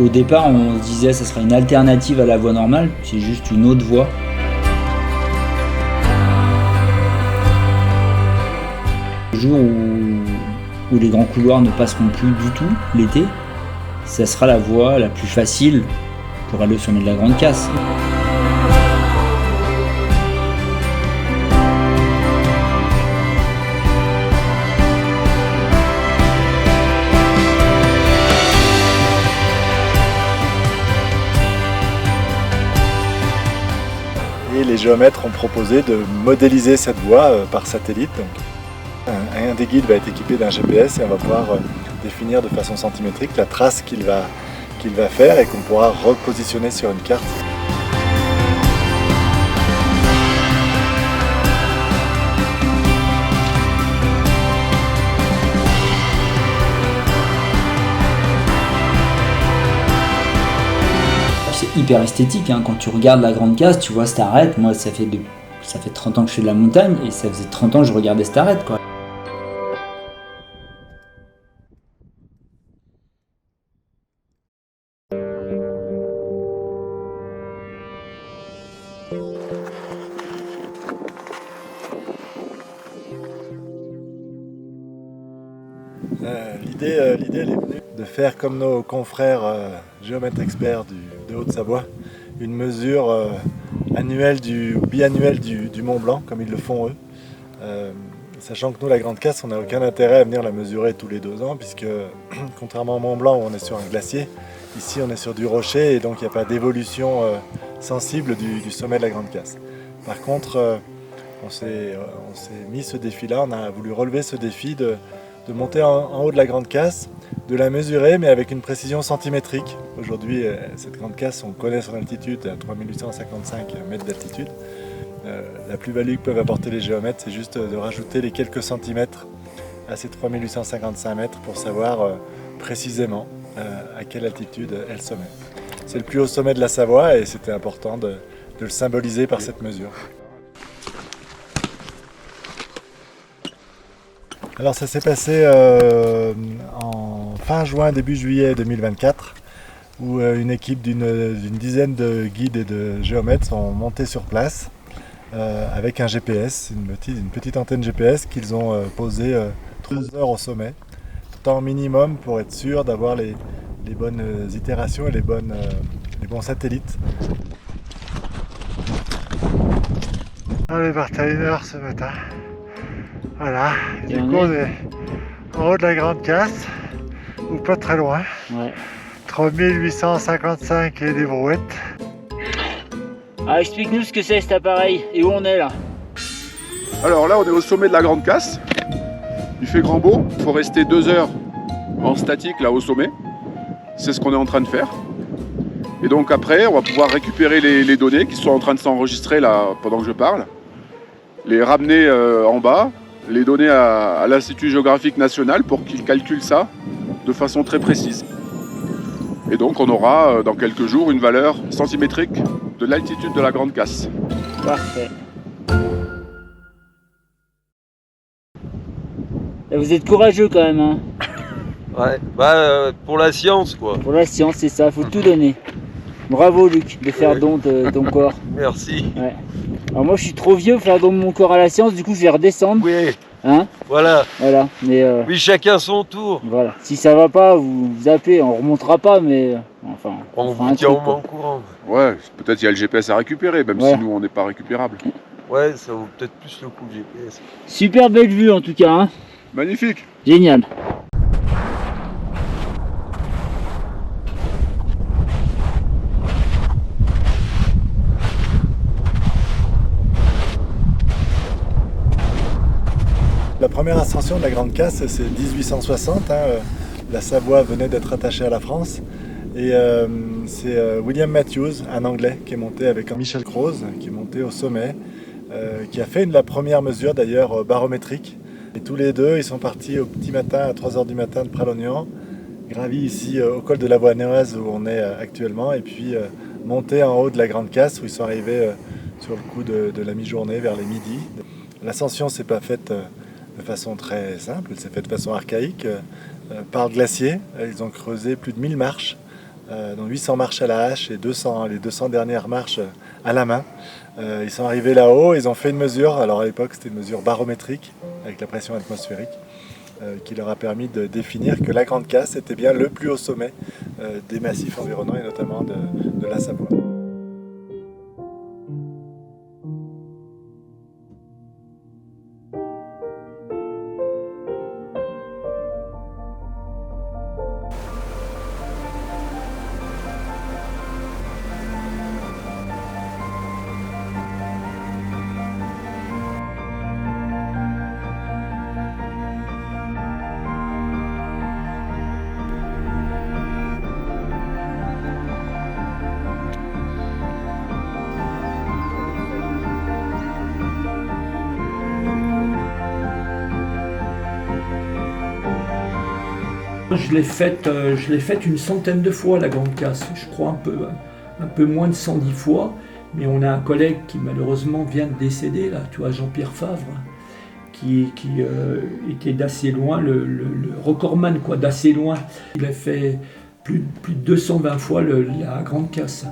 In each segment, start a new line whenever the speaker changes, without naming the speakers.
Au départ, on se disait que ça serait une alternative à la voie normale, c'est juste une autre voie. Le jour où les grands couloirs ne passeront plus du tout l'été, ça sera la voie la plus facile pour aller au sommet de la Grande Casse.
Et les géomètres ont proposé de modéliser cette voie par satellite. Donc, un des guides va être équipé d'un GPS et on va pouvoir définir de façon centimétrique la trace qu'il va faire et qu'on pourra repositionner sur une carte.
C'est hyper esthétique, hein. Quand tu regardes la Grande Casse, tu vois cette arête. Moi, ça fait 30 ans que je fais de la montagne et ça faisait 30 ans que je regardais cette arête, quoi.
L'idée elle est venue de faire comme nos confrères géomètres experts de Haute-Savoie, une mesure annuelle ou biannuelle du Mont Blanc, comme ils le font eux. Sachant que nous, la Grande Casse, on n'a aucun intérêt à venir la mesurer tous les 2 ans, puisque contrairement au Mont Blanc où on est sur un glacier, ici on est sur du rocher et donc il n'y a pas d'évolution sensible du sommet de la Grande Casse. Par contre, on s'est mis ce défi-là, on a voulu relever ce défi de monter en haut de la Grande Casse, de la mesurer mais avec une précision centimétrique. Aujourd'hui, cette Grande Casse, on connaît son altitude à 3855 mètres d'altitude. La plus-value que peuvent apporter les géomètres, c'est juste de rajouter les quelques centimètres à ces 3855 mètres pour savoir précisément à quelle altitude est le sommet. C'est le plus haut sommet de la Savoie et c'était important de le symboliser par cette mesure. Alors ça s'est passé en fin juin, début juillet 2024, où une équipe d'une dizaine de guides et de géomètres sont montés sur place avec un GPS, une petite antenne GPS qu'ils ont posée 3 heures au sommet, temps minimum pour être sûr d'avoir les bonnes itérations et les bons satellites. On est parti à 1h ce matin. Voilà, du coup on est en haut de la Grande Casse, ou pas très loin.
Ouais.
3855 et des brouettes.
Ah, explique-nous ce que c'est cet appareil et où on est là.
Alors là on est au sommet de la Grande Casse. Il fait grand beau, il faut rester 2 heures en statique là au sommet. C'est ce qu'on est en train de faire. Et donc après on va pouvoir récupérer les données qui sont en train de s'enregistrer là pendant que je parle. Les ramener en bas, les donner à l'Institut géographique national pour qu'il calcule ça de façon très précise. Et donc on aura dans quelques jours une valeur centimétrique de l'altitude de la Grande Casse.
Parfait. Et vous êtes courageux quand même, hein.
Ouais, pour la science quoi.
Pour la science, c'est ça, faut tout donner. Bravo Luc, de faire don de ton corps.
Merci.
Ouais. Alors moi je suis trop vieux pour faire don de mon corps à la science, du coup je vais redescendre.
Oui,
Hein?
voilà.
Voilà. Mais
Oui, chacun son tour.
voilà. Si ça va pas, vous zappez, on remontera pas, mais enfin.
On
fera un
vous tient
truc,
au
quoi.
moins au courant.
Ouais, peut-être il y a le GPS à récupérer, même
Ouais.
si nous on n'est pas récupérable.
Ouais, ça vaut peut-être plus le coup le GPS.
Super belle vue en tout cas, hein.
Magnifique.
Génial.
La première ascension de la Grande Casse, c'est 1860. La Savoie venait d'être attachée à la France. Et c'est William Matthews, un Anglais, qui est monté avec Michel Croze, qui est monté au sommet, qui a fait la première mesure d'ailleurs barométrique. Et tous les deux, ils sont partis au petit matin, à 3h du matin de Pralognan, gravi ici au col de la Voinoise où on est actuellement, et puis montés en haut de la Grande Casse où ils sont arrivés sur le coup de la mi-journée, vers les midis. L'ascension ne s'est pas faite de façon très simple, elle s'est faite de façon archaïque, par le glacier. Ils ont creusé plus de 1000 marches donc 800 marches à la hache et les 200 dernières marches à la main. Ils sont arrivés là-haut, ils ont fait une mesure, alors à l'époque c'était une mesure barométrique avec la pression atmosphérique, qui leur a permis de définir que la Grande Casse était bien le plus haut sommet des massifs environnants et notamment de la Savoie.
Je l'ai faite une centaine de fois, la Grande Casse, je crois un peu moins de 110 fois, mais on a un collègue qui malheureusement vient de décéder, là, tu vois, Jean-Pierre Favre, qui était d'assez loin, le recordman quoi, d'assez loin. Il a fait plus de 220 fois la Grande Casse.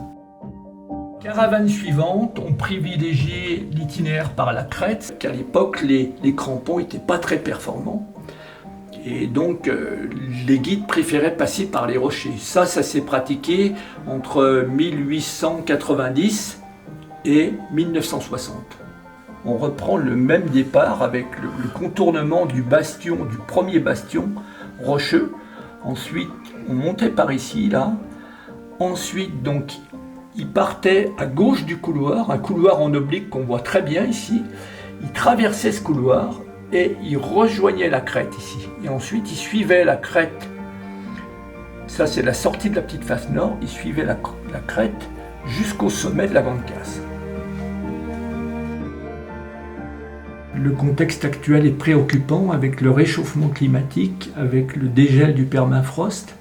Caravane suivante, on privilégiait l'itinéraire par la crête, qu'à l'époque les crampons n'étaient pas très performants. Et donc, les guides préféraient passer par les rochers. Ça s'est pratiqué entre 1890 et 1960. On reprend le même départ avec le contournement du premier bastion rocheux. Ensuite, on montait par ici, là. Ensuite, donc, il partait à gauche du couloir, un couloir en oblique qu'on voit très bien ici. Il traversait ce couloir et il rejoignait la crête ici. Et ensuite, il suivait la crête. Ça, c'est la sortie de la petite face nord. Il suivait la crête jusqu'au sommet de la Grande Casse. Le contexte actuel est préoccupant avec le réchauffement climatique, avec le dégel du permafrost.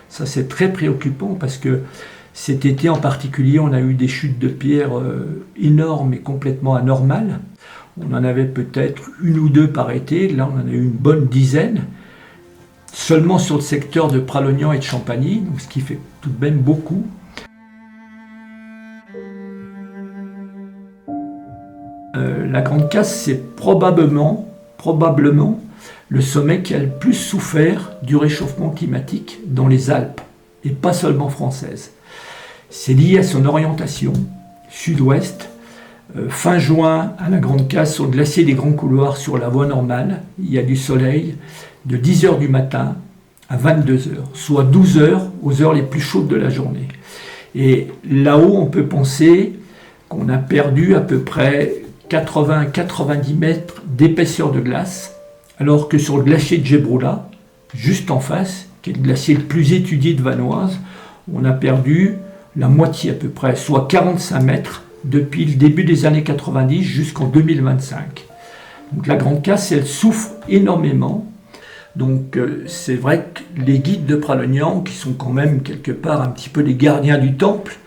Ça, c'est très préoccupant parce que cet été en particulier, on a eu des chutes de pierres énormes et complètement anormales. On en avait peut-être une ou deux par été, là on en a eu une bonne dizaine, seulement sur le secteur de Pralognan et de Champagny, donc ce qui fait tout de même beaucoup. La Grande Casse, c'est probablement le sommet qui a le plus souffert du réchauffement climatique dans les Alpes, et pas seulement françaises. C'est lié à son orientation sud-ouest. Fin juin, à la Grande Casse, sur le glacier des Grands Couloirs, sur la voie normale, il y a du soleil de 10h du matin à 22h, soit 12 heures aux heures les plus chaudes de la journée. Et là-haut, on peut penser qu'on a perdu à peu près 80-90 mètres d'épaisseur de glace, alors que sur le glacier de Gebroula, juste en face, qui est le glacier le plus étudié de Vanoise, on a perdu la moitié à peu près, soit 45 mètres, depuis le début des années 90 jusqu'en 2025. Donc la Grande Casse, elle souffre énormément. Donc c'est vrai que les guides de Pralognan, qui sont quand même quelque part un petit peu les gardiens du temple,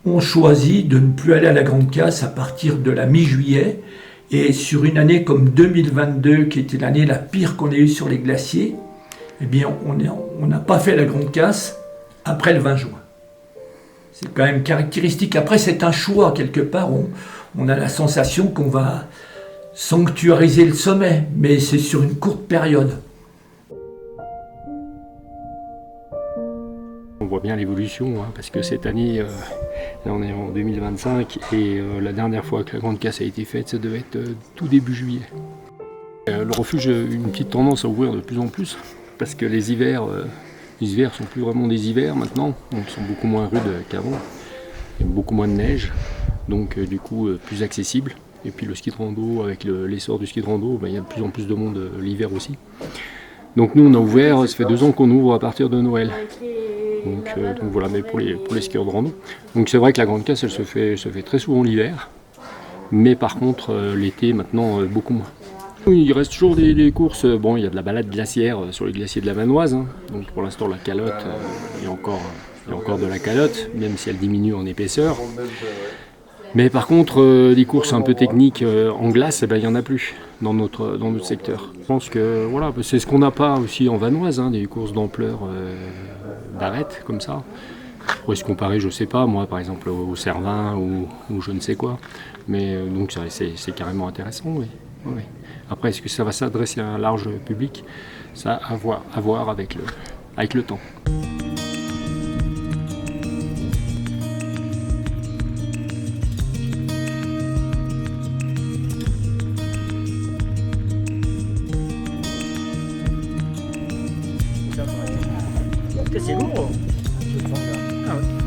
ont choisi de ne plus aller à la Grande Casse à partir de la mi-juillet. Et sur une année comme 2022, qui était l'année la pire qu'on ait eue sur les glaciers, eh bien on n'a pas fait la Grande Casse après le 20 juin. C'est quand même caractéristique. Après, c'est un choix, quelque part. On a la sensation qu'on va sanctuariser le sommet, mais c'est sur une courte période.
On voit bien l'évolution, parce que cette année, là on est en 2025, et la dernière fois que la Grande Casse a été faite, ça devait être tout début juillet. Le refuge a une petite tendance à ouvrir de plus en plus, parce que les hivers sont plus vraiment des hivers maintenant, donc ils sont beaucoup moins rudes qu'avant. Il y a beaucoup moins de neige, donc du coup plus accessible. Et puis le ski de rando, avec l'essor du ski de rando, il y a de plus en plus de monde l'hiver aussi. Donc nous on a ouvert, ça fait 2 ans qu'on ouvre à partir de Noël. Donc voilà, mais pour les skieurs de rando. Donc c'est vrai que la Grande Casse elle se fait très souvent l'hiver, mais par contre l'été maintenant beaucoup moins. Il reste toujours des courses, bon il y a de la balade glaciaire sur les glaciers de la Vanoise, donc pour l'instant la calotte, il y a encore de la calotte, même si elle diminue en épaisseur. Mais par contre, des courses un peu techniques en glace, il n'y en a plus dans notre secteur. Je pense que voilà, c'est ce qu'on n'a pas aussi en Vanoise, des courses d'ampleur d'arête comme ça. On pourrait se comparer, je sais pas, moi par exemple au Cervin ou je ne sais quoi. Mais donc c'est carrément intéressant, oui. Oui. Après, est-ce que ça va s'adresser à un large public? Ça à voir avec le temps.
C'est lourd.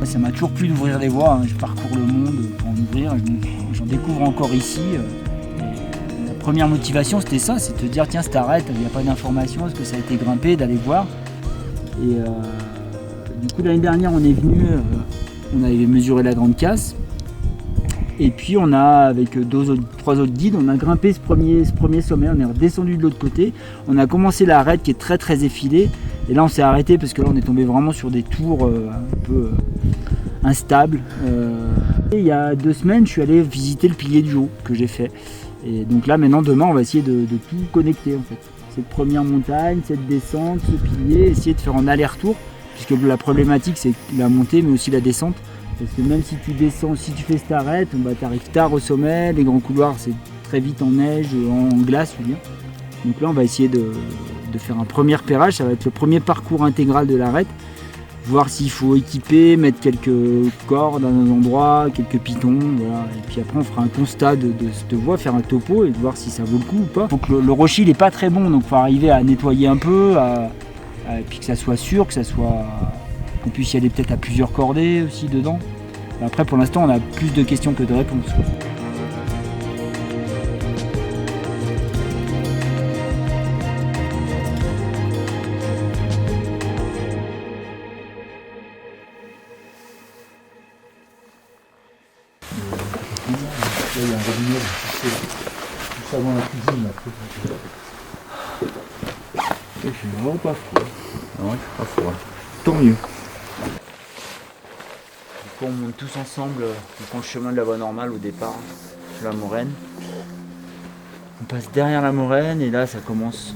Ça m'a toujours plu d'ouvrir les voies. Je parcours le monde pour en ouvrir. J'en découvre encore ici. La première motivation, c'était ça, c'est de te dire tiens, si t'arrêtes, il n'y a pas d'information, est-ce que ça a été grimpé, d'aller voir. Et du coup, l'année dernière, on est venu, on avait mesuré la Grande Casse. Et puis on a, avec 3 autres guides, on a grimpé ce premier sommet, on est redescendu de l'autre côté. On a commencé la raid qui est très très effilée. Et là on s'est arrêté parce que là on est tombé vraiment sur des tours un peu instables. Et il y a 2 semaines, je suis allé visiter le pilier du Haut que j'ai fait. Et donc là maintenant, demain, on va essayer de tout connecter en fait. Cette première montagne, cette descente, ce pilier, essayer de faire un aller-retour. Puisque la problématique c'est la montée mais aussi la descente. Parce que même si tu descends, si tu fais cette arrête, bah, tu arrives tard au sommet, les grands couloirs c'est très vite en neige, en glace je veux dire. Donc là on va essayer de faire un premier repérage, ça va être le premier parcours intégral de l'arête, voir s'il faut équiper, mettre quelques cordes à un endroit, quelques pitons, voilà. Et puis après on fera un constat de cette voie, faire un topo et de voir si ça vaut le coup ou pas. Donc le rocher il est pas très bon, donc il faut arriver à nettoyer un peu, et puis que ça soit sûr, qu'on puisse y aller peut-être à plusieurs cordées aussi dedans. Après pour l'instant on a plus de questions que de réponses.
Là, il y a un robinet, juste avant la cuisine.
Je suis vraiment pas froid. Non, je suis pas froid. Tant mieux. Du coup, on monte tous ensemble, on prend le chemin de la voie normale au départ, sur la moraine. On passe derrière la moraine et là, ça commence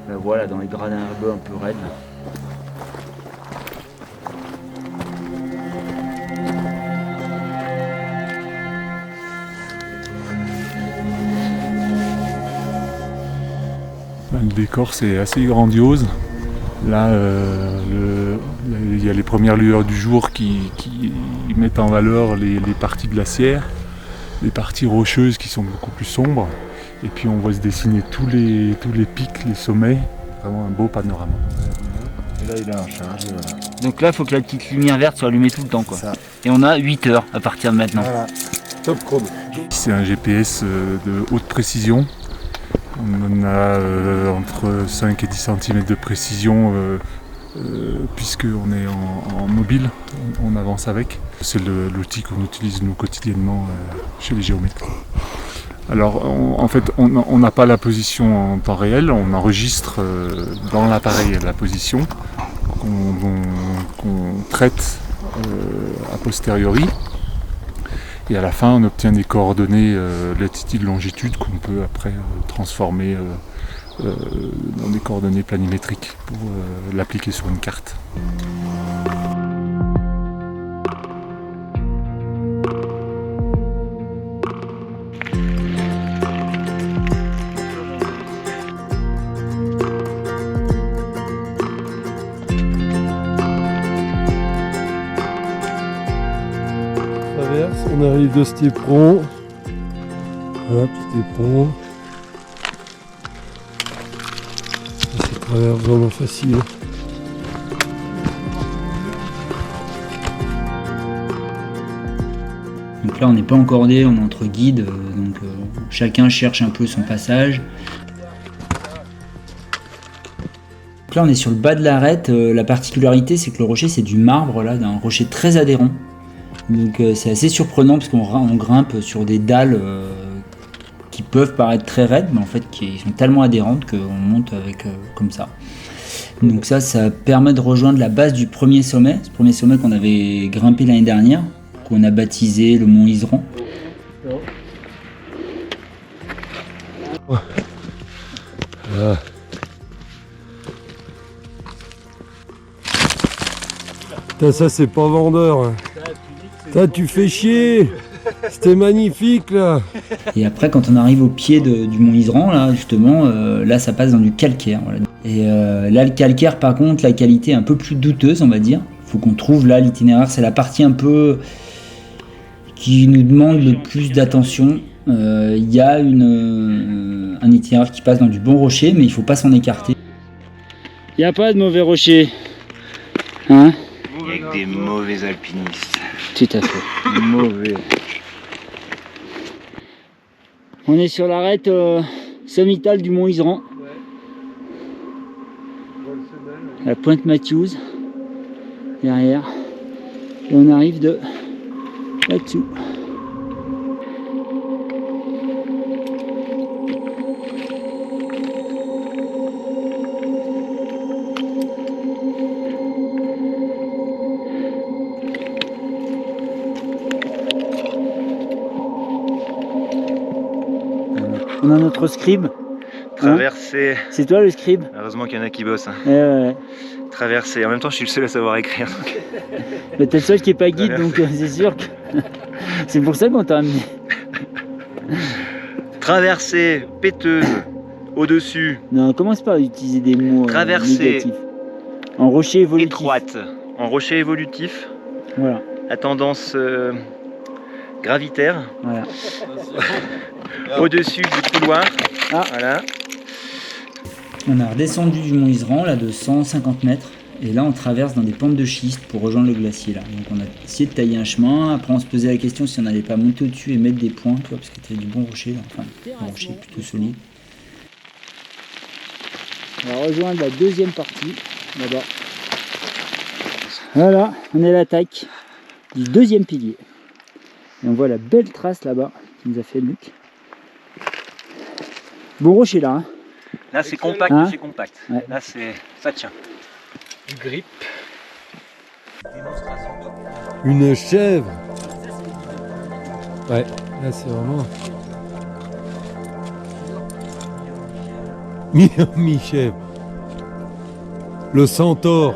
la voie là, dans les gradins herbeux un peu raides. Là.
Le décor c'est assez grandiose. Là, il y a les premières lueurs du jour qui mettent en valeur les parties glaciaires, les parties rocheuses qui sont beaucoup plus sombres. Et puis on voit se dessiner tous les pics, les sommets. Vraiment un beau panorama.
Et là il est en charge. Voilà.
Donc là, il faut que la petite lumière verte soit allumée tout le temps, quoi.
Ça.
Et on a 8 heures à partir de maintenant.
Voilà. Top chrono.
C'est un GPS de haute précision. On en a entre 5 et 10 cm de précision puisqu'on est en mobile, on avance avec. C'est l'outil qu'on utilise nous quotidiennement chez les géomètres. Alors en fait on n'a pas la position en temps réel, on enregistre dans l'appareil la position qu'on traite a posteriori. Et à la fin, on obtient des coordonnées latitude, longitude qu'on peut après transformer dans des coordonnées planimétriques pour l'appliquer sur une carte.
On arrive de cet éperon. Voilà, petit éperon. C'est travers vraiment facile.
Donc là on n'est pas encordé, on est entre guides, donc chacun cherche un peu son passage. Donc là on est sur le bas de l'arête, la particularité c'est que le rocher c'est du marbre, là, d'un rocher très adhérent. Donc c'est assez surprenant parce qu'on grimpe sur des dalles qui peuvent paraître très raides, mais en fait qui sont tellement adhérentes qu'on monte avec comme ça. Donc ça permet de rejoindre la base du premier sommet, ce premier sommet qu'on avait grimpé l'année dernière, qu'on a baptisé le mont Iseran.
Voilà. Putain, ça c'est pas vendeur. Hein. Putain, tu fais chier. C'était magnifique là.
Et après, quand on arrive au pied du mont Iseran, là, justement, là, ça passe dans du calcaire. Voilà. Et là, le calcaire, par contre, la qualité est un peu plus douteuse, on va dire. Il faut qu'on trouve là l'itinéraire. C'est la partie un peu qui nous demande le plus d'attention. Il y a un itinéraire qui passe dans du bon rocher, mais il ne faut pas s'en écarter. Il n'y a pas de mauvais rocher. Hein?
Il y a que des mauvais alpinistes.
Tout à fait. Mauvais. On est sur l'arête sommitale du mont Iseran. La pointe Matthews. Derrière. Et on arrive de là-dessous. On a notre scribe.
Traverser.
Hein? C'est toi le scribe?
Heureusement qu'il y en a qui bossent. Hein.
Ouais.
Traverser. En même temps, je suis le seul à savoir écrire. Donc...
Mais t'es le seul qui est pas guide, donc c'est sûr que c'est pour ça qu'on t'a amené.
Traverser, péteuse, au-dessus.
Non, commence pas à utiliser des mots négatifs. En rocher évolutif.
Étroite. En rocher évolutif.
Voilà.
À tendance gravitaire.
Voilà.
Au-dessus du couloir.
Ah.
Voilà.
On a redescendu du mont Iseran là de 150 mètres et là on traverse dans des pentes de schiste pour rejoindre le glacier là. Donc on a essayé de tailler un chemin, après on se posait la question si on n'allait pas monter au-dessus et mettre des points, tu vois, parce qu'il y avait du bon rocher là. Enfin, un rocher plutôt solide. On va rejoindre la deuxième partie là-bas. Voilà, on est à l'attaque du deuxième pilier. Et on voit la belle trace là-bas qui nous a fait Luc. Bon rocher là. Hein.
Là c'est compact,
hein,
c'est compact.
Ouais.
Là ça tient.
Du grip.
Une chèvre. Ouais, là c'est vraiment... Mi-chèvre. Le centaure.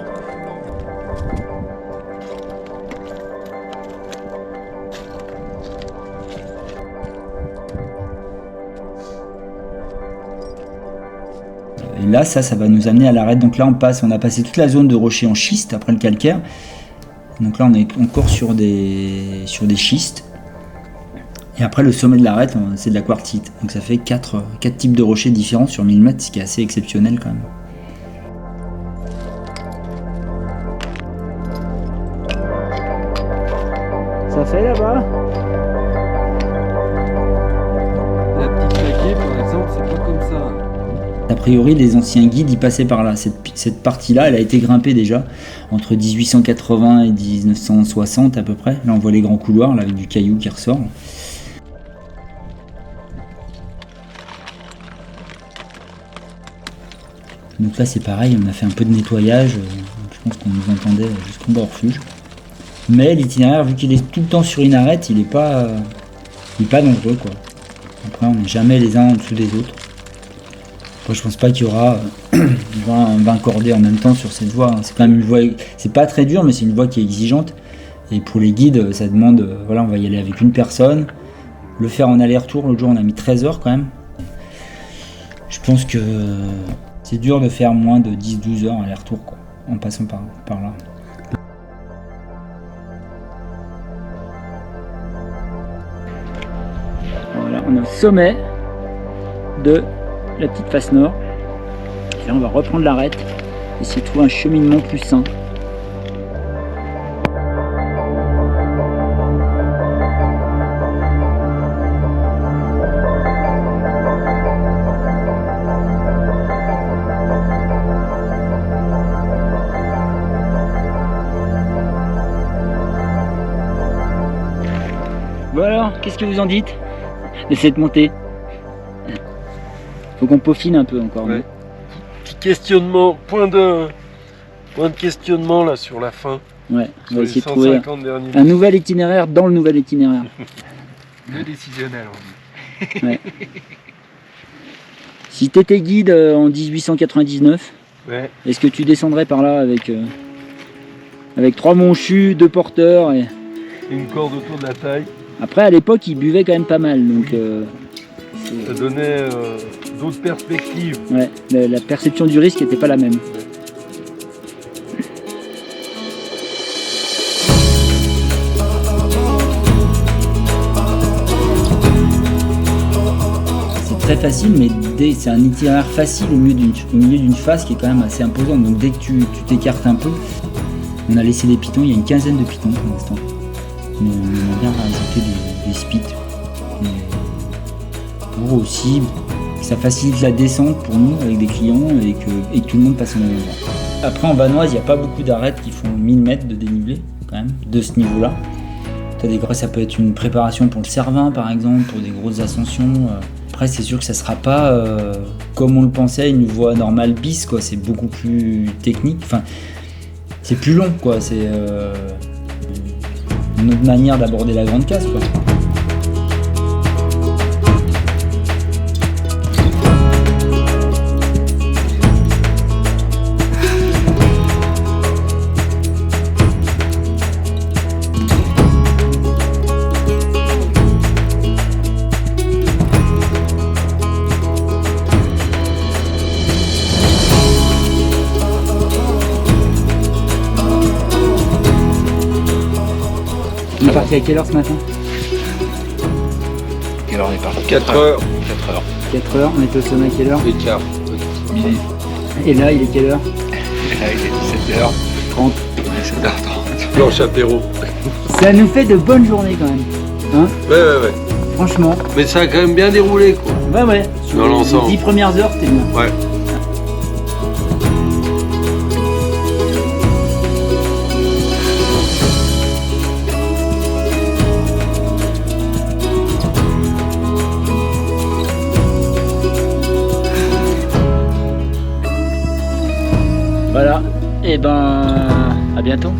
Et là, ça va nous amener à l'arête. Donc là, on a passé toute la zone de rochers en schiste après le calcaire. Donc là, on est encore sur des schistes. Et après, le sommet de l'arête, c'est de la quartzite. Donc ça fait 4 types de rochers différents sur 1000 mètres, ce qui est assez exceptionnel quand même. Ça fait là-bas?
La petite plaquée, par exemple, c'est pas comme ça.
A priori, les anciens guides y passaient par là. Cette partie-là, elle a été grimpée déjà entre 1880 et 1960 à peu près. Là, on voit les grands couloirs là, avec du caillou qui ressort. Donc là, c'est pareil, on a fait un peu de nettoyage. Je pense qu'on nous entendait jusqu'au bas au refuge. Mais l'itinéraire, vu qu'il est tout le temps sur une arête, il est pas dangereux, quoi. Après, on n'est jamais les uns en dessous des autres. Après, je pense pas qu'il y aura 20 cordées en même temps sur cette voie. C'est quand même une voie, c'est pas très dur, mais c'est une voie qui est exigeante. Et pour les guides, ça demande, voilà, on va y aller avec une personne. Le faire en aller-retour, l'autre jour on a mis 13 heures quand même. Je pense que c'est dur de faire moins de 10-12 heures aller-retour, quoi, en passant par là. Voilà, on est au sommet de la petite face nord. Et là, on va reprendre l'arête, essayer de trouver un cheminement plus sain. Bon alors, qu'est-ce que vous en dites de cette montée? Faut qu'on peaufine un peu encore.
Ouais. Petit questionnement, point de questionnement là sur la fin.
Ouais, on va
Sur les
essayer de trouver
150 derniers
un nouvel itinéraire dans le nouvel itinéraire.
Le décisionnel, on dit.
Ouais. Si tu étais guide en 1899,
Ouais.
est-ce que tu descendrais par là avec avec 3 monchus, 2 porteurs. Et...
Une corde autour de la taille.
Après, à l'époque, ils buvaient quand même pas mal. Donc,
ça donnait d'autres perspectives.
Ouais, la perception du risque n'était pas la même. C'est très facile, mais c'est un itinéraire facile au milieu d'une face qui est quand même assez imposante. Donc dès que tu t'écartes un peu, on a laissé des pitons, il y a une quinzaine de pitons pour l'instant. Mais on aimerait bien rajouter des spits. Pour aussi que ça facilite la descente pour nous avec des clients et que tout le monde passe au même endroit. Après en vanoise, il n'y a pas beaucoup d'arêtes qui font 1000 mètres de dénivelé quand même, de ce niveau-là. Ça peut être une préparation pour le Cervin par exemple, pour des grosses ascensions. Après c'est sûr que ça ne sera pas comme on le pensait, une voie normale bis, quoi. C'est beaucoup plus technique, enfin, c'est plus long, quoi. C'est une autre manière d'aborder la Grande Casse, quoi. On est parti à quelle heure ce matin?
Quelle heure on est parti?
4 heures.
4 heures, on était au sommet à quelle heure?
Et quart.
Midi.
Et là, il est quelle heure?
Et là, il est 17h30. 17h30.
Planche apéro.
Ça nous fait de bonnes journées quand même. Hein?
Ouais.
Franchement.
Mais ça a quand même bien déroulé, quoi.
Ouais. Sur
Dans l'ensemble.
les 10 premières heures, c'était bien.
Ouais.
Voilà. Et ben, à bientôt.